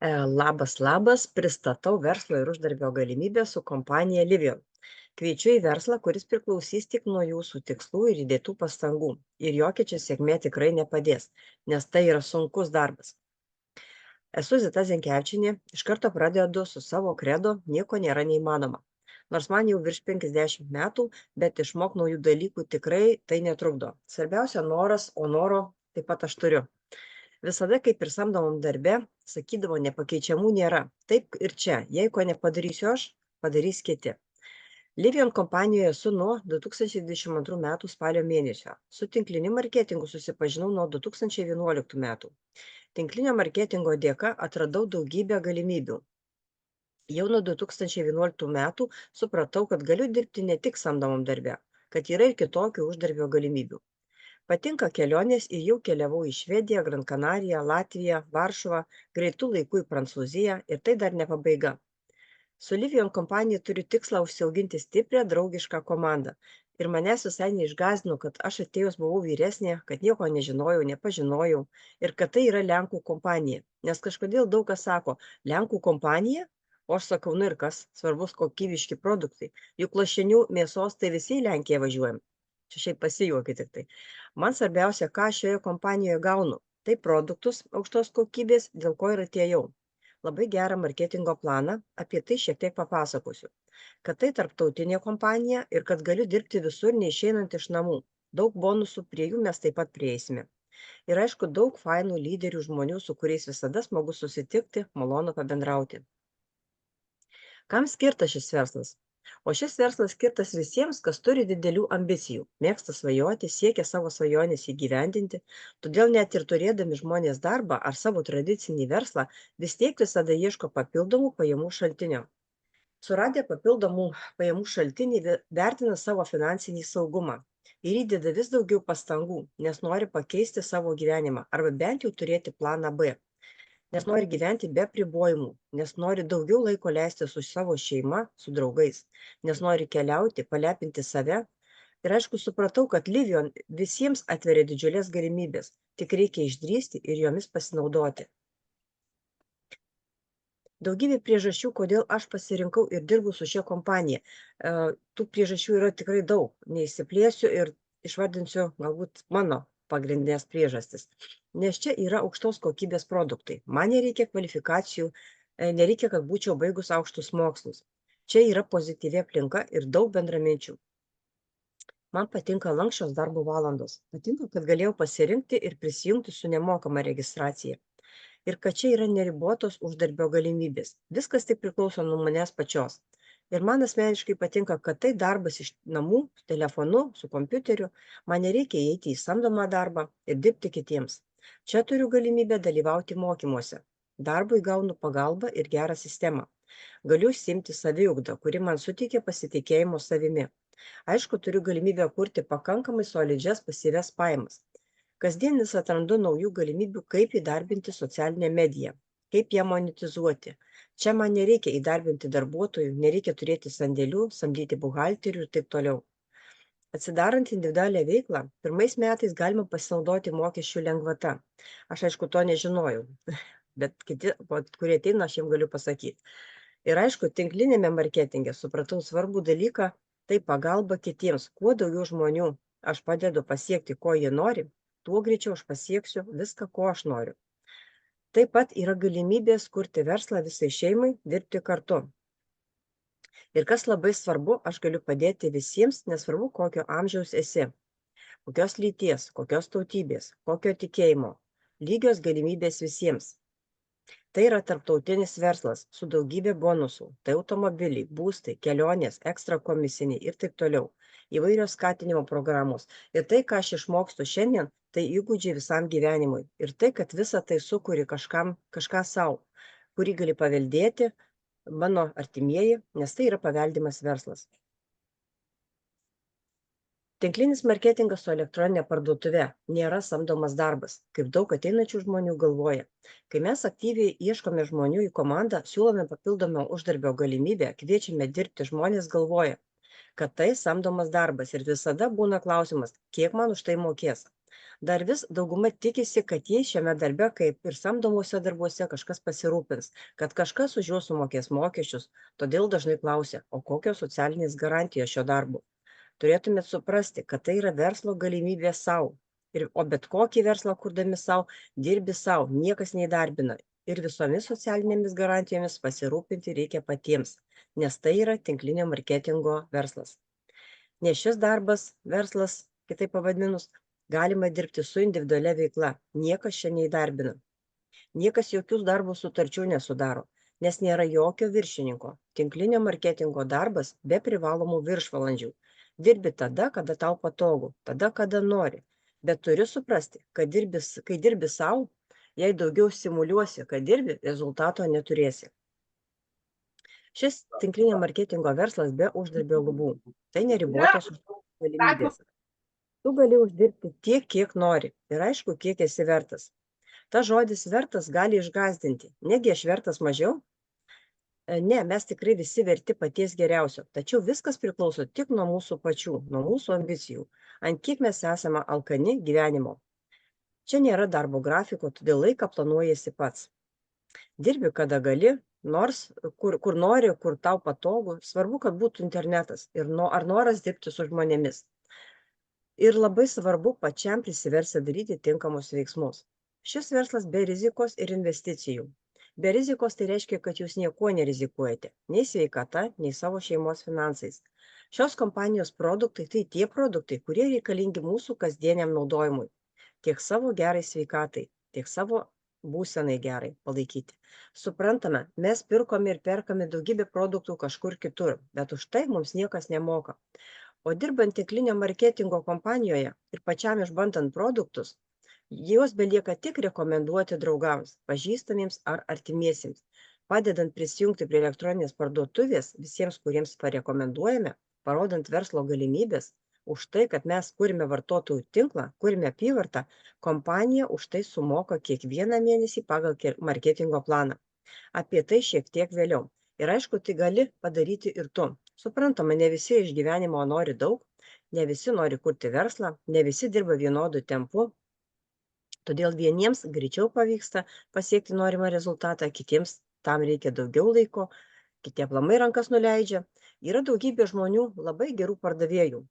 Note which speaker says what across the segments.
Speaker 1: Labas, pristatau verslo ir uždarbio galimybę su kompanija Livion. Kviečiu į verslą, kuris priklausys tik nuo jūsų tikslų ir įdėtų pastangų. Ir jokia čia sėkmė tikrai nepadės, nes tai yra sunkus darbas. Esu Zita Zenkevičienė, iš karto pradedu su savo kredo, nieko nėra neįmanoma. Nors man jau virš 50 metų, bet išmok naujų dalykų tikrai tai netrukdo. Svarbiausia noras, o noro taip pat aš turiu. Visada, kaip ir samdomam darbe, sakydavo, nepakeičiamų nėra. Taip ir čia, jei ko nepadarysiu aš, padarys kiti. Livion kompanijoje esu nuo 2022 metų spalio mėnesio. Su tinkliniu marketingu susipažinau nuo 2011 metų. Tinklinio marketingo dėka atradau daugybę galimybių. Jau nuo 2011 metų supratau, kad galiu dirbti ne tik samdomam darbe, kad yra ir kitokių uždarbio galimybių. Patinka kelionės ir jau keliavau į Švediją, Gran Canariją, Latviją, Varšuvą, greitų laikų į Prancūziją ir tai dar ne pabaiga. Su Livion kompanija turiu tikslą užsiauginti stiprią, draugišką komandą. Ir manęs visai neišgąsdino, kad aš atėjus buvau vyresnė, kad nieko nežinojau, nepažinojau ir kad tai yra Lenkų kompanija. Nes kažkodėl daug kas sako, Lenkų kompanija? O aš sakau, nu ir kas, svarbus kokybiški produktai. Juk lašinių mėsos tai visi į Lenkiją važiuojam. Čia šiaip pasijuokiu tik tai. Man svarbiausia, ką šioje kompanijoje gaunu. Tai produktus aukštos kokybės, dėl ko ir atėjau. Labai gerą marketingo planą, apie tai šiek tiek papasakosiu. Kad tai tarptautinė kompanija ir kad galiu dirbti visur neišeinant iš namų. Daug bonusų, prie jų mes taip pat prieisime. Ir aišku, daug fainų lyderių žmonių, su kuriais visada smagu susitikti, malonu pabendrauti. Kam skirtas šis verslas? O šis verslas skirtas visiems, kas turi didelių ambicijų, mėgsta svajoti, siekia savo svajonės įgyvendinti, todėl net ir turėdami žmonės darbą ar savo tradicinį verslą, vis tiek visada ieško papildomų pajamų šaltinio. Suradę papildomų pajamų šaltinį vertina savo finansinį saugumą ir įdeda vis daugiau pastangų, nes nori pakeisti savo gyvenimą arba bent jau turėti planą B. Nes nori gyventi be apribojimų, nes nori daugiau laiko leisti su savo šeima, su draugais, nes nori keliauti, palepinti save. Ir aišku, supratau, kad Livion visiems atveria didžiulės galimybės, tik reikia išdrįsti ir jomis pasinaudoti. Daugybė priežasčių, kodėl aš pasirinkau ir dirbu su šia kompanija. Tų priežasčių yra tikrai daug, neįsiplėsiu ir išvardinsiu galbūt mano pagrindinės priežastis. Nes čia yra aukštos kokybės produktai. Man nereikia kvalifikacijų, nereikia, kad būčiau baigus aukštus mokslus. Čia yra pozityvi aplinka ir daug bendraminčių. Man patinka lankščios darbo valandos. Patinka, kad galėjau pasirinkti ir prisijungti su nemokama registracija. Ir kad čia yra neribotos uždarbio galimybės. Viskas tik priklauso nuo manęs pačios. Ir man asmeniškai patinka, kad tai darbas iš namų, telefonu, su kompiuteriu. Man nereikia eiti į samdomą darbą ir dirbti kitiems. Čia turiu galimybę dalyvauti mokymuose. Darbui gaunu pagalbą ir gerą sistemą. Galiu užsiimti saviugdą, kuri man suteikia pasitikėjimo savimi. Aišku, turiu galimybę kurti pakankamai solidžias pasyvias pajamas. Kasdien vis atrandu naujų galimybių, kaip įdarbinti socialinę mediją, kaip ją monetizuoti. Čia man nereikia įdarbinti darbuotojų, nereikia turėti sandėlių, samdyti buhalterių ir taip toliau. Atsidarant individualią veiklą, pirmais metais galima pasinaudoti mokesčių lengvata. Aš aišku, to nežinojau, bet kiti, kurie ateina, aš jiems galiu pasakyti. Ir aišku, tinklinėme marketinge supratau svarbų dalyką, tai pagalba kitiems. Kuo daugiau žmonių aš padedu pasiekti, ko jie nori, tuo greičiau aš pasieksiu viską, ko aš noriu. Taip pat yra galimybės kurti verslą visai šeimai, dirbti kartu. Ir kas labai svarbu, aš galiu padėti visiems, nesvarbu, kokio amžiaus esi, kokios lyties, kokios tautybės, kokio tikėjimo, lygios galimybės visiems. Tai yra tarptautinis verslas su daugybė bonusų, tai automobiliai, būstai, kelionės, ekstra komisiniai ir taip toliau, įvairios skatinimo programos. Ir tai, ką aš išmokstu šiandien, tai įgūdžiai visam gyvenimui. Ir tai, kad visą tai sukuri kažką savo, kurį gali paveldėti mano artimieji, nes tai yra paveldimas verslas. Tinklinis marketingas su elektroninė parduotuve nėra samdomas darbas, kaip daug ateinančių žmonių galvoja. Kai mes aktyviai ieškome žmonių į komandą, siūlome papildomą uždarbio galimybę, kviečiame dirbti, žmonės galvoja, kad tai samdomas darbas ir visada būna klausimas, kiek man už tai mokės. Dar vis dauguma tikisi, kad jie šiame darbe, kaip ir samdomuose darbuose, kažkas pasirūpins, kad kažkas už juos sumokės mokesčius, todėl dažnai klausia, o kokios socialinės garantijos šio darbo. Turėtumėt suprasti, kad tai yra verslo galimybė savo. O bet kokį verslą kurdami savo, dirbi savo, niekas neįdarbina. Ir visomis socialinėmis garantijomis pasirūpinti reikia patiems, nes tai yra tinklinio marketingo verslas. Nes šis darbas, verslas, kitaip pavadinus, galima dirbti su individualia veikla. Niekas čia neįdarbina. Niekas jokių darbo sutarčių nesudaro, nes nėra jokio viršininko. Tinklinio marketingo darbas be privalomų viršvalandžių. Dirbi tada, kada tau patogu, tada, kada nori. Bet turi suprasti, kad kai dirbi savo, jei daugiau simuliuosi, kad dirbi, rezultato neturėsi. Šis tinklinio marketingo verslas be uždarbio lubų. Tai neribotos galimybės. Tu gali uždirbti tiek, kiek nori ir aišku, kiek esi vertas. Ta žodis vertas gali išgąsdinti. Negi aš vertas mažiau? Ne, mes tikrai visi verti paties geriausio, tačiau viskas priklauso tik nuo mūsų pačių, nuo mūsų ambicijų, ant kiek mes esame alkani gyvenimo. Čia nėra darbo grafiko, todėl laiką planuojasi pats. Dirbi, kada gali, nors kur nori, kur tau patogu, svarbu, kad būtų internetas ir ar noras dirbti su žmonėmis. Ir labai svarbu pačiam prisiversti daryti tinkamus veiksmus. Šis verslas be rizikos ir investicijų. Be rizikos tai reiškia, kad jūs niekuo nerizikuojate, nei sveikata, nei savo šeimos finansais. Šios kompanijos produktai tai tie produktai, kurie reikalingi mūsų kasdieniam naudojimui. Tiek savo gerai sveikatai, tiek savo būsenai gerai palaikyti. Suprantame, mes pirkome ir perkame daugybę produktų kažkur kitur, bet už tai mums niekas nemoka. O dirbant tinklinio marketingo kompanijoje ir pačiam išbandant produktus, juos belieka tik rekomenduoti draugams, pažįstamiems ar artimiesiems, padedant prisijungti prie elektroninės parduotuvės visiems, kuriems parekomenduojame, parodant verslo galimybės. Už tai, kad mes kūrime vartotojų tinklą, kūrime apyvartą, kompanija už tai sumoka kiekvieną mėnesį pagal marketingo planą. Apie tai šiek tiek vėliau. Ir aišku, tai gali padaryti ir tu. Suprantama, ne visi iš gyvenimo nori daug, ne visi nori kurti verslą, ne visi dirba vienodu tempu. Todėl vieniems greičiau pavyksta pasiekti norimą rezultatą, kitiems tam reikia daugiau laiko, kiti aplamai rankas nuleidžia. Yra daugybė žmonių, labai gerų pardavėjų,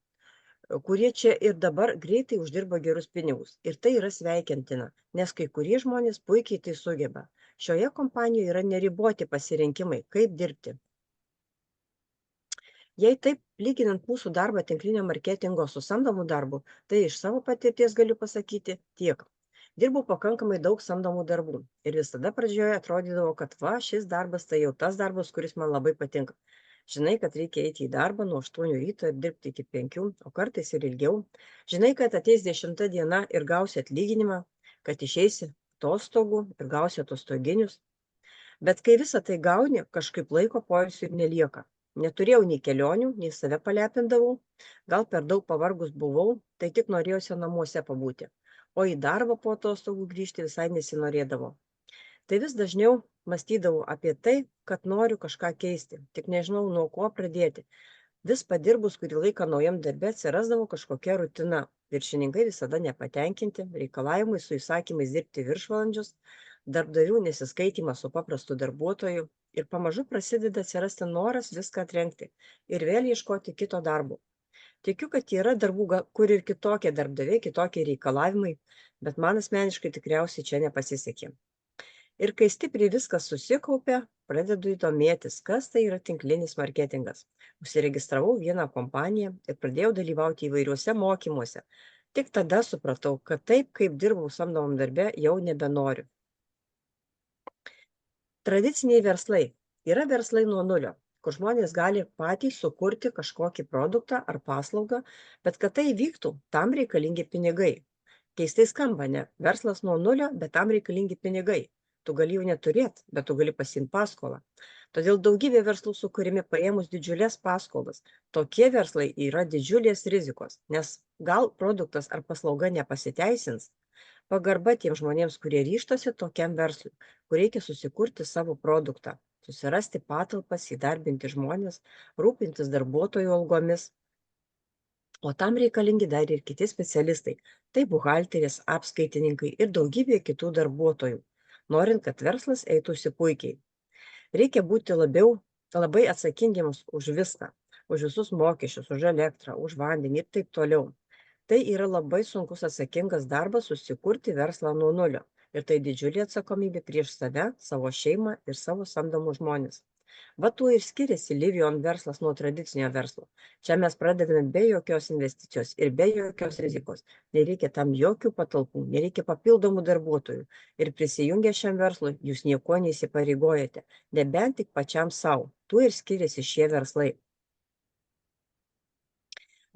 Speaker 1: kurie čia ir dabar greitai uždirba gerus pinigus. Ir tai yra sveikintina, nes kai kurie žmonės puikiai tai sugeba. Šioje kompanijoje yra neriboti pasirinkimai, kaip dirbti. Jei taip lyginant mūsų darbą tinklinio marketingo su samdomu darbu, tai iš savo patirties galiu pasakyti tiek. Dirbau pakankamai daug samdomų darbų ir visada pradžioje atrodydavo, kad šis darbas tai jau tas darbas, kuris man labai patinka. Žinai, kad reikia eiti į darbą nuo 8 ryto ir dirbti iki 5, o kartais ir ilgiau. Žinai, kad ateis 10 diena ir gausi atlyginimą, kad išeisi atostogų ir gausi atostoginius. Bet kai visą tai gauni, kažkaip laiko poilsiui ir nelieka. Neturėjau nei kelionių, nei save palepindavau, gal per daug pavargus buvau, tai tik norėjusi namuose pabūti, o į darbą po atostogų grįžti visai nesinorėdavo. Tai vis dažniau mąstydavau apie tai, kad noriu kažką keisti, tik nežinau, nuo ko pradėti. Vis padirbus kurį laiką naujam darbe atsirasdavo kažkokia rutina. Viršininkai visada nepatenkinti, reikalavimai su įsakymais dirbti viršvalandžius, darbdavių nesiskaitimas su paprastu darbuotoju ir pamažu prasideda atsirasti noras viską atrenkti ir vėl ieškoti kito darbo. Tikiu, kad yra darbų, kur ir kitokie darbdaviai, kitokie reikalavimai, bet man asmeniškai tikriausiai čia nepasisekė. Ir kai stipriai viskas susikaupė, pradedu įdomėtis, kas tai yra tinklinis marketingas. Užsiregistravau vieną kompaniją ir pradėjau dalyvauti įvairiuose mokymuose. Tik tada supratau, kad taip, kaip dirbau samdomam darbe, jau nebenoriu. Tradiciniai verslai yra verslai nuo nulio, kur žmonės gali patys sukurti kažkokį produktą ar paslaugą, bet kad tai vyktų, tam reikalingi pinigai. Keistai skamba, ne? Verslas nuo nulio, bet tam reikalingi pinigai. Tu gali jų neturėti, bet tu gali pasiimti paskolą. Todėl daugybė verslų sukūrimi paėmus didžiulės paskolas. Tokie verslai yra didžiulės rizikos, nes gal produktas ar paslauga nepasiteisins. Pagarba tiems žmonėms, kurie ryštosi tokiam verslui, kur reikia susikurti savo produktą, susirasti patalpas, įdarbinti žmonės, rūpintis darbuotojų algomis. O tam reikalingi dar ir kiti specialistai. Tai buhalteris, apskaitininkai ir daugybė kitų darbuotojų, norint, kad verslas eitųsi puikiai. Reikia būti labai atsakingiems už viską, už visus mokesčius, už elektrą, už vandenį ir taip toliau. Tai yra labai sunkus atsakingas darbas susikurti verslą nuo nulio. Ir tai didžiulė atsakomybė prieš save, savo šeimą ir savo samdomus žmonės. Va tuo ir skiriasi Livion verslas nuo tradicinio verslo. Čia mes pradedame be jokios investicijos ir be jokios rizikos. Nereikia tam jokių patalpų, nereikia papildomų darbuotojų. Ir prisijungę šiam verslui, jūs nieko neįsipareigojate, nebent tik pačiam savo. Tuo ir skiriasi šie verslai.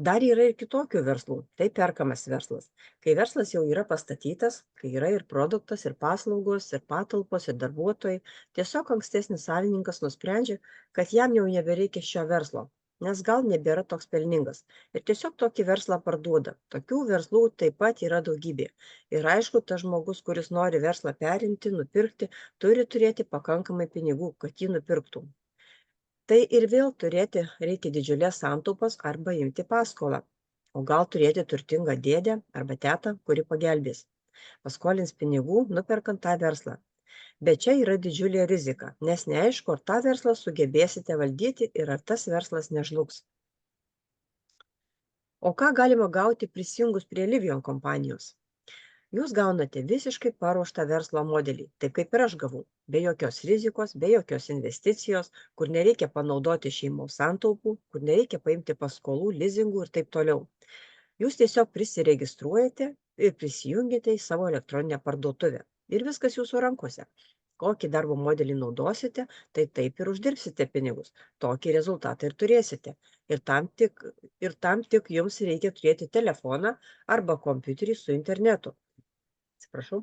Speaker 1: Dar yra ir kitokių verslų, tai perkamas verslas. Kai verslas jau yra pastatytas, kai yra ir produktas, ir paslaugos, ir patalpos, ir darbuotojai, tiesiog ankstesnis savininkas nusprendžia, kad jam jau nebereikia šio verslo, nes gal nebėra toks pelningas. Ir tiesiog tokį verslą parduoda. Tokių verslų taip pat yra daugybė. Ir aišku, tas žmogus, kuris nori verslą perimti, nupirkti, turi turėti pakankamai pinigų, kad jį nupirktų. Tai ir vėl turėti reikia didžiulės santaupas arba imti paskolą. O gal turėti turtingą dėdę arba tetą, kuri pagelbės. Paskolins pinigų, nuperkant tą verslą. Bet čia yra didžiulė rizika, nes neaišku, ar tą verslą sugebėsite valdyti ir ar tas verslas nežlugs. O ką galima gauti prisijungus prie Livion kompanijos? Jūs gaunate visiškai paruoštą verslo modelį, taip kaip ir aš gavau, be jokios rizikos, be jokios investicijos, kur nereikia panaudoti šeimos santaupų, kur nereikia paimti paskolų, lizingų ir taip toliau. Jūs tiesiog prisiregistruojate ir prisijungite į savo elektroninę parduotuvę. Ir viskas jūsų rankose. Kokį darbo modelį naudosite, tai taip ir uždirbsite pinigus. Tokį rezultatą ir turėsite. Ir tam tik jums reikia turėti telefoną arba kompiuterį su internetu. Atsiprašau.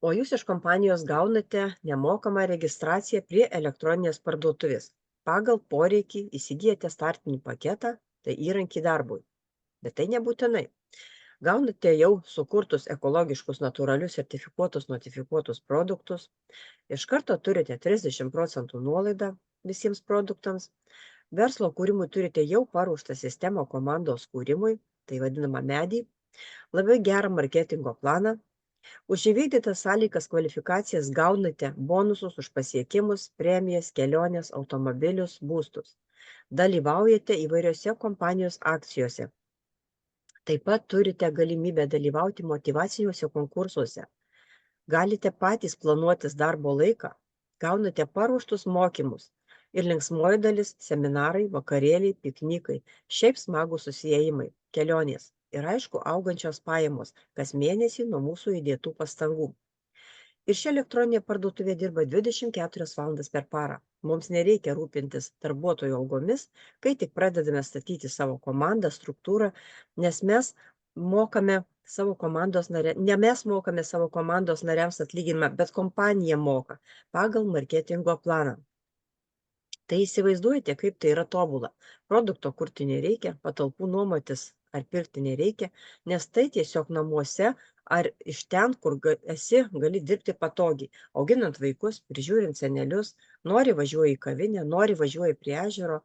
Speaker 1: O jūs iš kompanijos gaunate nemokamą registraciją prie elektroninės parduotuvės. Pagal poreikį įsigijate startinį paketą, tai įrankį darbui. Bet tai nebūtinai. Gaunate jau sukurtus ekologiškus, natūralius, sertifikuotus, notifikuotus produktus. Iš karto turite 30% nuolaidą visiems produktams. Verslo kūrimui turite jau paruoštą sistemą komandos kūrimui, tai vadinama medį, labai gerą marketingo planą. Už įvykdytas sąlygas kvalifikacijas gaunate bonusus už pasiekimus, premijas, keliones, automobilius, būstus. Dalyvaujate įvairiose kompanijos akcijose. Taip pat turite galimybę dalyvauti motyvaciniuose konkursuose. Galite patys planuotis darbo laiką, gaunate paruoštus mokymus. Ir linksmoji dalis - seminarai, vakarėliai, piknikai, šiaip smagūs susiėjimai, kelionės. Ir aišku, augančios pajamos kas mėnesį nuo mūsų įdėtų pastangų. Ir ši elektroninė parduotuvė dirba 24 valandas per parą. Mums nereikia rūpintis darbuotojų algomis, kai tik pradedame statyti savo komandą, struktūrą, nes mes mokame ne mes mokame savo komandos nariams atlyginimą, bet kompanija moka pagal marketingo planą. Tai įsivaizduojate, kaip tai yra tobula. Produkto kurti nereikia, patalpų nuomotis ar pirkti nereikia, nes tai tiesiog namuose ar iš ten, kur esi, gali dirbti patogiai, auginant vaikus, prižiūrint senelius, nori važiuoji į kavinę, nori važiuoji prie ežero,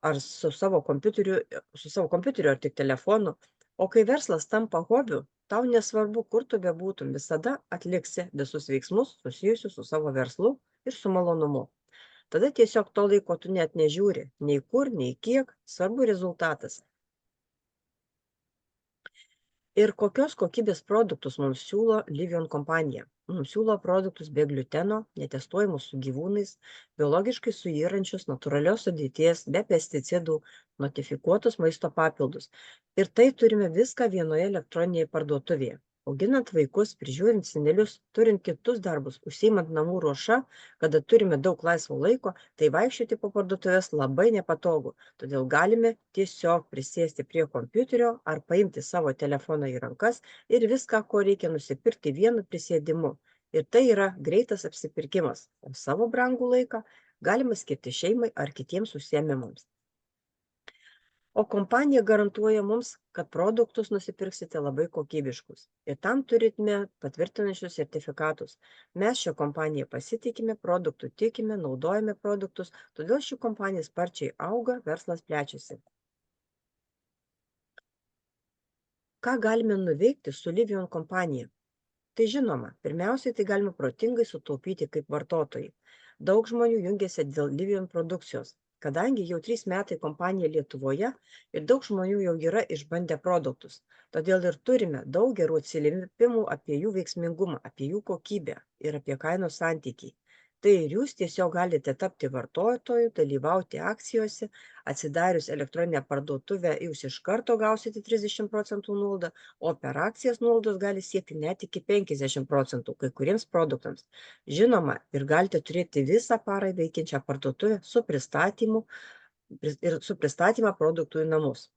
Speaker 1: ar su savo kompiuteriu ar tik telefonu. O kai verslas tampa hobiu, tau nesvarbu, kur tu bebūtum, visada atliksi visus veiksmus susijusius su savo verslu ir su malonumu. Tada tiesiog to laiko tu net nežiūri, nei kur, nei kiek, svarbu rezultatas. Ir kokios kokybės produktus mums siūlo Livion kompanija? Mums siūlo produktus be gliuteno, netestuojamus su gyvūnais, biologiškai suyrančius, natūralios sudėties, be pesticidų, notifikuotus maisto papildus. Ir tai turime viską vienoje elektroninėje parduotuvėje. Auginant vaikus, prižiūrint senelius, turint kitus darbus, užsiimant namų ruoša, kada turime daug laisvo laiko, tai vaikščioti po parduotuvės labai nepatogu. Todėl galime tiesiog prisėsti prie kompiuterio ar paimti savo telefoną į rankas ir viską, ko reikia nusipirkti vienu prisėdimu. Ir tai yra greitas apsipirkimas, o savo brangų laiką galima skirti šeimai ar kitiems užsiėmimams. O kompanija garantuoja mums, kad produktus nusipirksite labai kokybiškus. Ir tam turime patvirtinančius sertifikatus. Mes šią kompaniją pasitikime, produktų tikime, naudojame produktus, todėl ši kompanija sparčiai auga, verslas plečiasi. Ką galime nuveikti su Livion kompanija? Tai žinoma, pirmiausiai tai galima protingai sutaupyti kaip vartotojai. Daug žmonių jungiasi dėl Livion produkcijos, kadangi jau 3 metai kompanija Lietuvoje ir daug žmonių jau yra išbandę produktus. Todėl ir turime daug gerų atsiliepimų apie jų veiksmingumą, apie jų kokybę ir apie kainos santykį. Tai ir jūs tiesiog galite tapti vartotoju, dalyvauti akcijose, atsidarius elektroninę parduotuvę, jūs iš karto gausite 30% nuolaidą, o per akcijas nuolaidos gali siekti net iki 50% kai kuriems produktams. Žinoma, ir galite turėti visą parą veikiančią parduotuvę su pristatymu ir su pristatymą produktų į namus.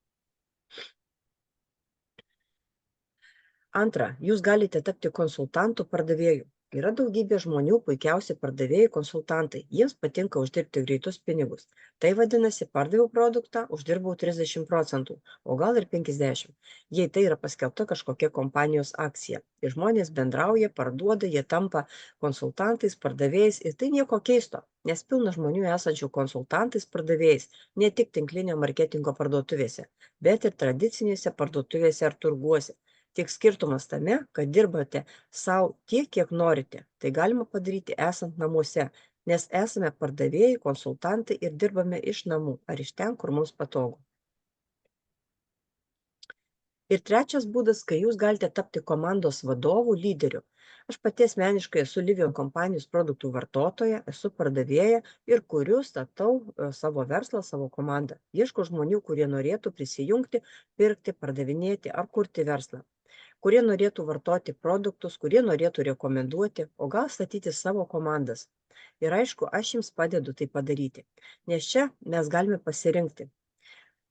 Speaker 1: Antra, jūs galite tapti konsultantų pardavėjų. Yra daugybė žmonių, puikiausi pardavėjai konsultantai. Jiems patinka uždirbti greitus pinigus. Tai vadinasi, pardaviau produktą, uždirbau 30%, o gal ir 50%, jei tai yra paskelbta kažkokia kompanijos akcija. Ir žmonės bendrauja, parduoda, jie tampa konsultantais, pardavėjais ir tai nieko keisto, nes pilna žmonių esančių konsultantais, pardavėjais, ne tik tinklinio marketingo parduotuvėse, bet ir tradicinėse parduotuvėse ar turguose. Tik skirtumas tame, kad dirbate savo tiek, kiek norite. Tai galima padaryti esant namuose, nes esame pardavėjai, konsultantai ir dirbame iš namų ar iš ten, kur mums patogu. Ir trečias būdas, kai jūs galite tapti komandos vadovų, lyderiu. Aš pati asmeniškai esu Livion kompanijos produktų vartotoja, esu pardavėja ir kuriu, statau savo verslą, savo komandą. Ieškau žmonių, kurie norėtų prisijungti, pirkti, pardavinėti ar kurti verslą, kurie norėtų vartoti produktus, kurie norėtų rekomenduoti, o gal statyti savo komandas. Ir aišku, aš jums padedu tai padaryti, nes čia mes galime pasirinkti.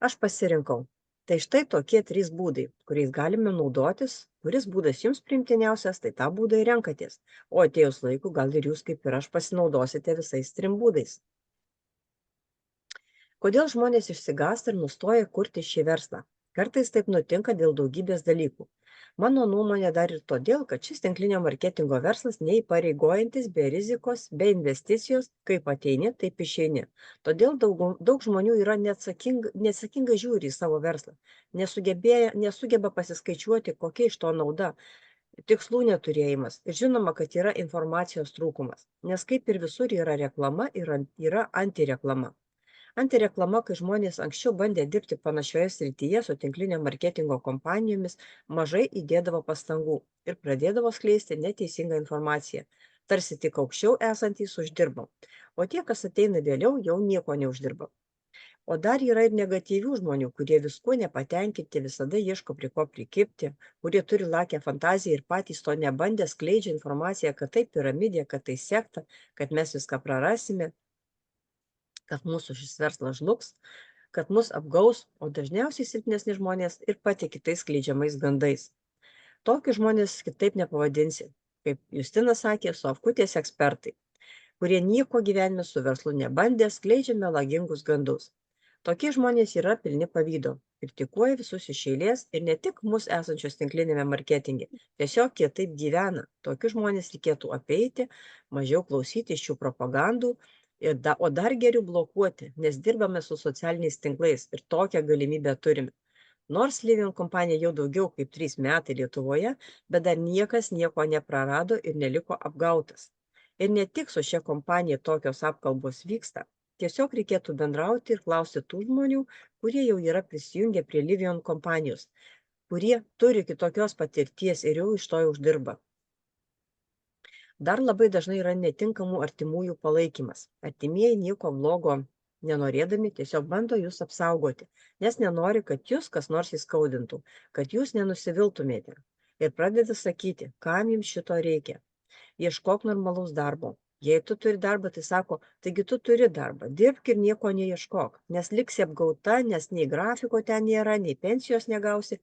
Speaker 1: Aš pasirinkau. Tai štai tokie 3 būdai, kuriais galime naudotis. Kuris būdas jums priimtiniausias, tai tą būdą ir renkatės. O atėjus laiku, gal ir jūs, kaip ir aš, pasinaudosite visais 3 būdais. Kodėl žmonės išsigąsta ir nustoja kurti šį verslą? Kartais taip nutinka dėl daugybės dalykų. Mano nuomonė dar ir todėl, kad šis tinklinio marketingo verslas neįpareigojantis, be rizikos, be investicijos, kaip ateini, taip išeini. Todėl daug žmonių yra neatsakingai žiūri į savo verslą, nesugeba pasiskaičiuoti, kokia iš to nauda, tikslų neturėjimas. Ir žinoma, kad yra informacijos trūkumas, nes kaip ir visur yra reklama ir yra antireklama. Antireklama, kai žmonės anksčiau bandė dirbti panašioje srityje su tinklinio marketingo kompanijomis, mažai įdėdavo pastangų ir pradėdavo skleisti neteisingą informaciją, tarsi tik aukščiau esantys uždirba, o tie, kas ateina vėliau, jau nieko neuždirba. O dar yra ir negatyvių žmonių, kurie viskuo nepatenkinti, visada ieško prie ko prikibti, kurie turi lakę fantaziją ir patys to nebandė, skleidžia informaciją, kad tai piramidė, kad tai sekta, kad mes viską prarasime, kad mūsų šis verslas žlugs, kad mus apgaus, o dažniausiai silpnesni žmonės ir patiki tais skleidžiamais gandais. Tokius žmonės kitaip nepavadinsi. Kaip Justinas sakė, sofkutės ekspertai, kurie nieko gyvenime su verslu nebandė, skleidžia melagingus gandus. Tokie žmonės yra pilni pavydo, kritikuoja visus iš eilės ir ne tik mus esančios tinklinėme marketinge, tiesiog jie taip gyvena. Tokius žmonės reikėtų apeiti, mažiau klausyti iš šių propagandų, o dar geriau blokuoti, nes dirbame su socialiniais tinklais ir tokią galimybę turime. Nors Livion kompanija jau daugiau kaip 3 metai Lietuvoje, bet dar niekas nieko neprarado ir neliko apgautas. Ir ne tik su šia kompanija tokios apkalbos vyksta. Tiesiog reikėtų bendrauti ir klausti tų žmonių, kurie jau yra prisijungę prie Livion kompanijos, kurie turi kitokios patirties ir jau iš to uždirba. Dar labai dažnai yra netinkamų artimųjų palaikymas. Artimieji nieko blogo nenorėdami tiesiog bando jūs apsaugoti, nes nenori, kad jūs kas nors įskaudintų, kad jūs nenusiviltumėte. Ir pradeda sakyti, kam jums šito reikia. Ieškok normalaus darbo. Jei tu turi darbą, tai sako, taigi tu turi darbą, dirbk ir nieko neieškok, nes liksi apgauta, nes nei grafiko ten nėra, nei pensijos negausi,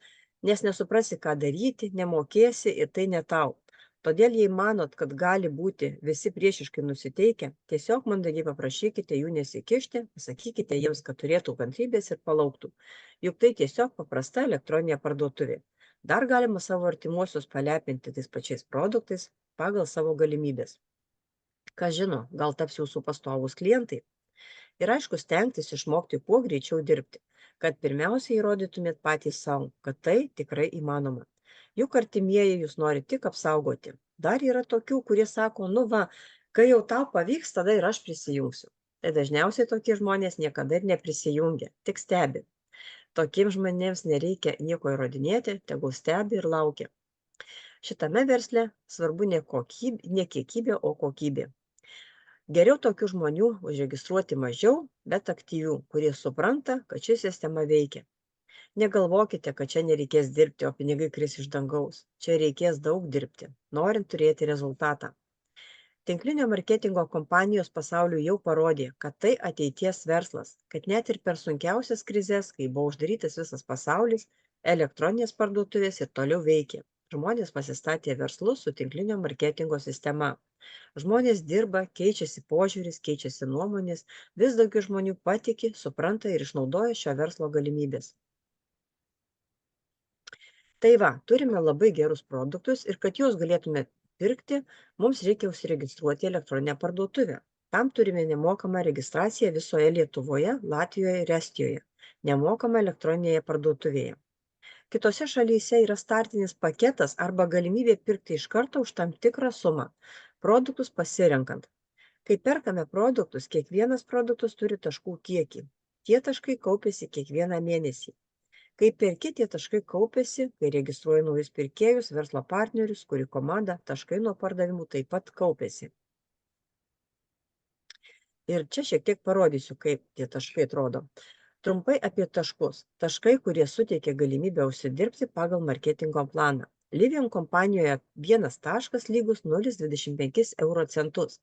Speaker 1: nes nesuprasi, ką daryti, nemokėsi ir tai ne tau. Todėl, jei manot, kad gali būti visi priešiškai nusiteikę, tiesiog mandagiai paprašykite jų nesikišti, pasakykite jiems, kad turėtų kantrybės ir palauktų. Juk tai tiesiog paprasta elektroninė parduotuvė. Dar galima savo artimuosius palepinti tais pačiais produktais pagal savo galimybės. Kas žino, gal taps jūsų pastovūs klientai. Ir aišku, stengtis išmokti kuo greičiau dirbti, kad pirmiausia įrodytumėt patys savo, kad tai tikrai įmanoma. Juk artimieji jūs nori tik apsaugoti. Dar yra tokių, kurie sako, nu va, kai jau tau pavyks, tada ir aš prisijungsiu. Tai dažniausiai tokie žmonės niekada ir neprisijungia, tik stebi. Tokiems žmonėms nereikia nieko įrodinėti, tegul stebi ir laukia. Šitame versle svarbu ne kiekybė, o kokybė. Geriau tokių žmonių užregistruoti mažiau, bet aktyvių, kurie supranta, kad ši sistema veikia. Negalvokite, kad čia nereikės dirbti, o pinigai kris iš dangaus. Čia reikės daug dirbti, norint turėti rezultatą. Tinklinio marketingo kompanijos pasauliu jau parodė, kad tai ateities verslas, kad net ir per sunkiausias krizes, kai buvo uždarytas visas pasaulis, elektroninės parduotuvės ir toliau veikia. Žmonės pasistatė verslus su tinklinio marketingo sistema. Žmonės dirba, keičiasi požiūris, keičiasi nuomonės, vis daugiau žmonių patiki, supranta ir išnaudoja šio verslo galimybės. Tai va, turime labai gerus produktus ir kad juos galėtume pirkti, mums reikia užsiregistruoti elektroninę parduotuvę. Tam turime nemokamą registraciją visoje Lietuvoje, Latvijoje ir Estijoje. Nemokamą elektroninėje parduotuvėje. Kitose šalyse yra startinis paketas arba galimybė pirkti iš karto už tam tikrą sumą. Produktus pasirenkant. Kai perkame produktus, kiekvienas produktas turi taškų kiekį. Tie taškai kaupiasi kiekvieną mėnesį. Kai perki, tie taškai kaupiasi, kai registruoji naujus pirkėjus, verslo partnerius, kuri komanda, taškai nuo pardavimų taip pat kaupiasi. Ir čia šiek tiek parodysiu, kaip tie taškai atrodo. Trumpai apie taškus. Taškai, kurie suteikia galimybę užsidirbti pagal marketingo planą. Livium kompanijoje vienas taškas lygus 0,25 euro centus.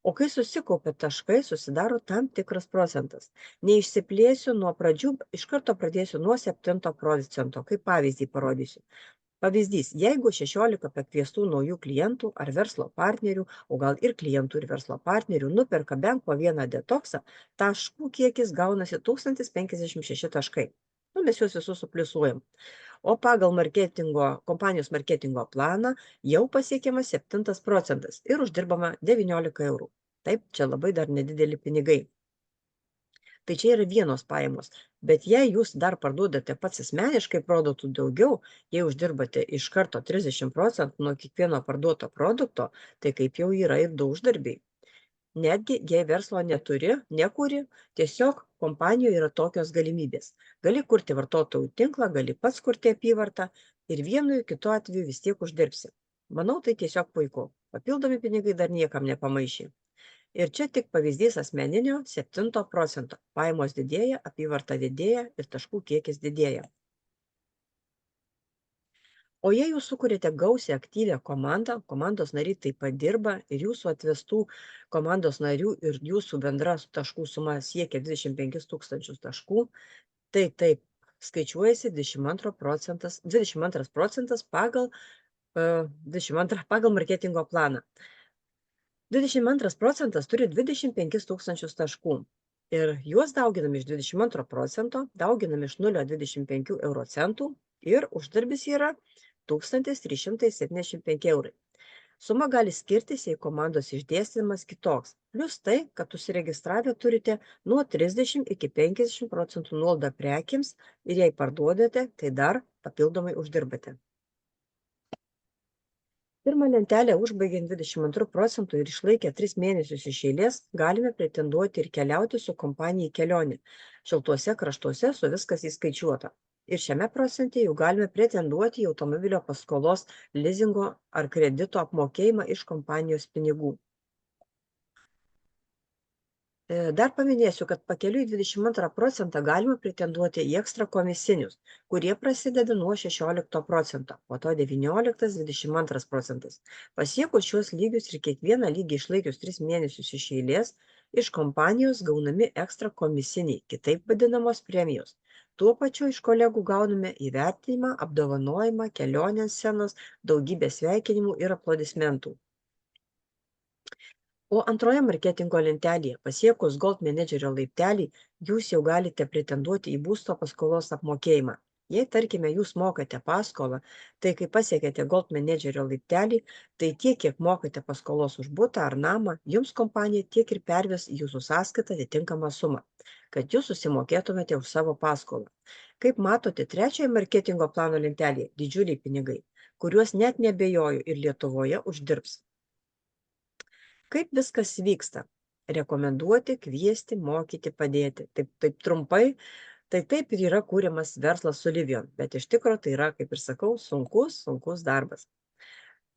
Speaker 1: O kai susikaupia taškai, susidaro tam tikras procentas. Neišsiplėsiu nuo pradžių, iš karto pradėsiu nuo 7%, kaip pavyzdį parodysiu. Pavyzdys, jeigu 16 pakviestų naujų klientų ar verslo partnerių, o gal ir klientų ir verslo partnerių nuperka bent po vieną detoksą, taškų kiekis gaunasi 1056 taškai. Mes juos visus supliusuojam. O pagal kompanijos marketingo planą jau pasiekiamas 7% ir uždirbama 19 eurų. Taip, čia labai dar nedideli pinigai. Tai čia yra vienos pajamos, bet jei jūs dar parduodate pats asmeniškai produktų daugiau, jei uždirbate iš karto 30% nuo kiekvieno parduoto produkto, tai kaip jau yra ir 2 uždarbiai. Netgi jei verslo neturi, nekuri, tiesiog kompanijoje yra tokios galimybės. Gali kurti vartotojų tinklą, gali pats kurti apyvartą ir vienu ir kitu atveju vis tiek uždirbsi. Manau, tai tiesiog puiku. Papildomi pinigai dar niekam nepamaišė. Ir čia tik pavyzdys asmeninio 7%. Pajamos didėja, apyvarta didėja ir taškų kiekis didėja. O jei jūs sukūrėte gausią aktyvią komandą, komandos nariai taip pat dirba ir jūsų atvestų komandos narių ir jūsų bendra taškų suma siekia 25 000 taškų, tai taip skaičiuojasi 22 procentas pagal marketingo planą. 22 procentas turi 25 000 taškų. Ir juos dauginame iš 22 procento, dauginame iš 0,25 euro centų ir uždarbis yra 1375 eurai. Suma gali skirtis, jei komandos išdėstymas kitoks. Plius tai, kad užsiregistravę turite nuo 30 iki 50% nuolaidą prekiams ir jei parduodate, tai dar papildomai uždirbate. Pirmą lentelę užbaigiant 22 procentų ir išlaikę 3 mėnesius iš eilės, galime pretenduoti ir keliauti su kompanija į kelionę. Šiltuose kraštuose su viskas įskaičiuota. Ir šiame procente jau galime pretenduoti į automobilio paskolos, lizingo ar kredito apmokėjimą iš kompanijos pinigų. Dar paminėsiu, kad pakeliui 22 procentą galima pretenduoti į ekstra komisinius, kurie prasideda nuo 16 procento, po to 19-22 procentas. Pasiekus šios lygius ir kiekvieną lygį išlaikius 3 mėnesius iš eilės, iš kompanijos gaunami ekstra komisiniai, kitaip vadinamos premijos. Tuo pačiu iš kolegų gauname įvertinimą, apdovanojimą, kelionę ant scenos, daugybę sveikinimų ir aplodismentų. O antroje marketingo lentelėje, pasiekus Gold menedžerio laiptelį, jūs jau galite pretenduoti į būsto paskolos apmokėjimą. Jei, tarkime, jūs mokate paskolą, tai kai pasiekėte Gold Managerio laiptelį, tai tiek, kiek mokate paskolos už butą ar namą, jums kompanija tiek ir perves į jūsų sąskaitą atitinkamą sumą, kad jūs susimokėtumėte už savo paskolą. Kaip matote, trečioje marketingo plano lentelėje didžiuliai pinigai, kuriuos net nebejoju ir Lietuvoje uždirbs. Kaip viskas vyksta? Rekomenduoti, kviesti, mokyti, padėti. Taip trumpai, tai taip ir yra kūriamas verslas su Livion, bet iš tikrųjų tai yra, kaip ir sakau, sunkus darbas.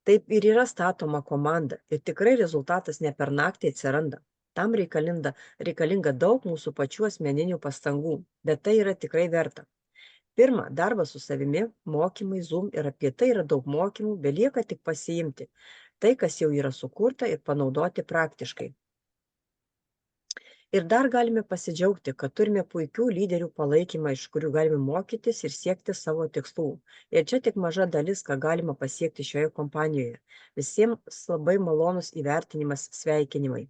Speaker 1: Taip ir yra statoma komanda ir tikrai rezultatas ne per naktį atsiranda. Tam reikalinga daug mūsų pačių asmeninių pastangų, bet tai yra tikrai verta. Pirma, darbas su savimi, mokymai, Zoom ir apie tai yra daug mokymų, belieka tik pasiimti tai, kas jau yra sukurta ir panaudoti praktiškai. Ir dar galime pasidžiaugti, kad turime puikių lyderių palaikymą, iš kurių galime mokytis ir siekti savo tikslų. Ir čia tik maža dalis, ką galima pasiekti šioje kompanijoje. Visiems labai malonus įvertinimas, sveikinimai.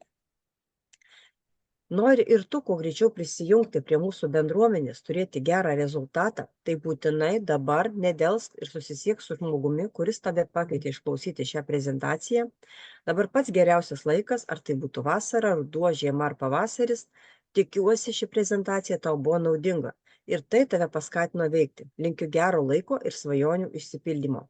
Speaker 1: Nori ir tu kuo greičiau prisijungti prie mūsų bendruomenės, turėti gerą rezultatą, tai būtinai dabar nedelsk ir susisiek su žmogumi, kuris tave pakvietė išklausyti šią prezentaciją. Dabar pats geriausias laikas, ar tai būtų vasara, ruduo, žiema ar pavasaris, tikiuosi ši prezentacija tau buvo naudinga ir tai tave paskatino veikti. Linkiu gero laiko ir svajonių išsipildymo.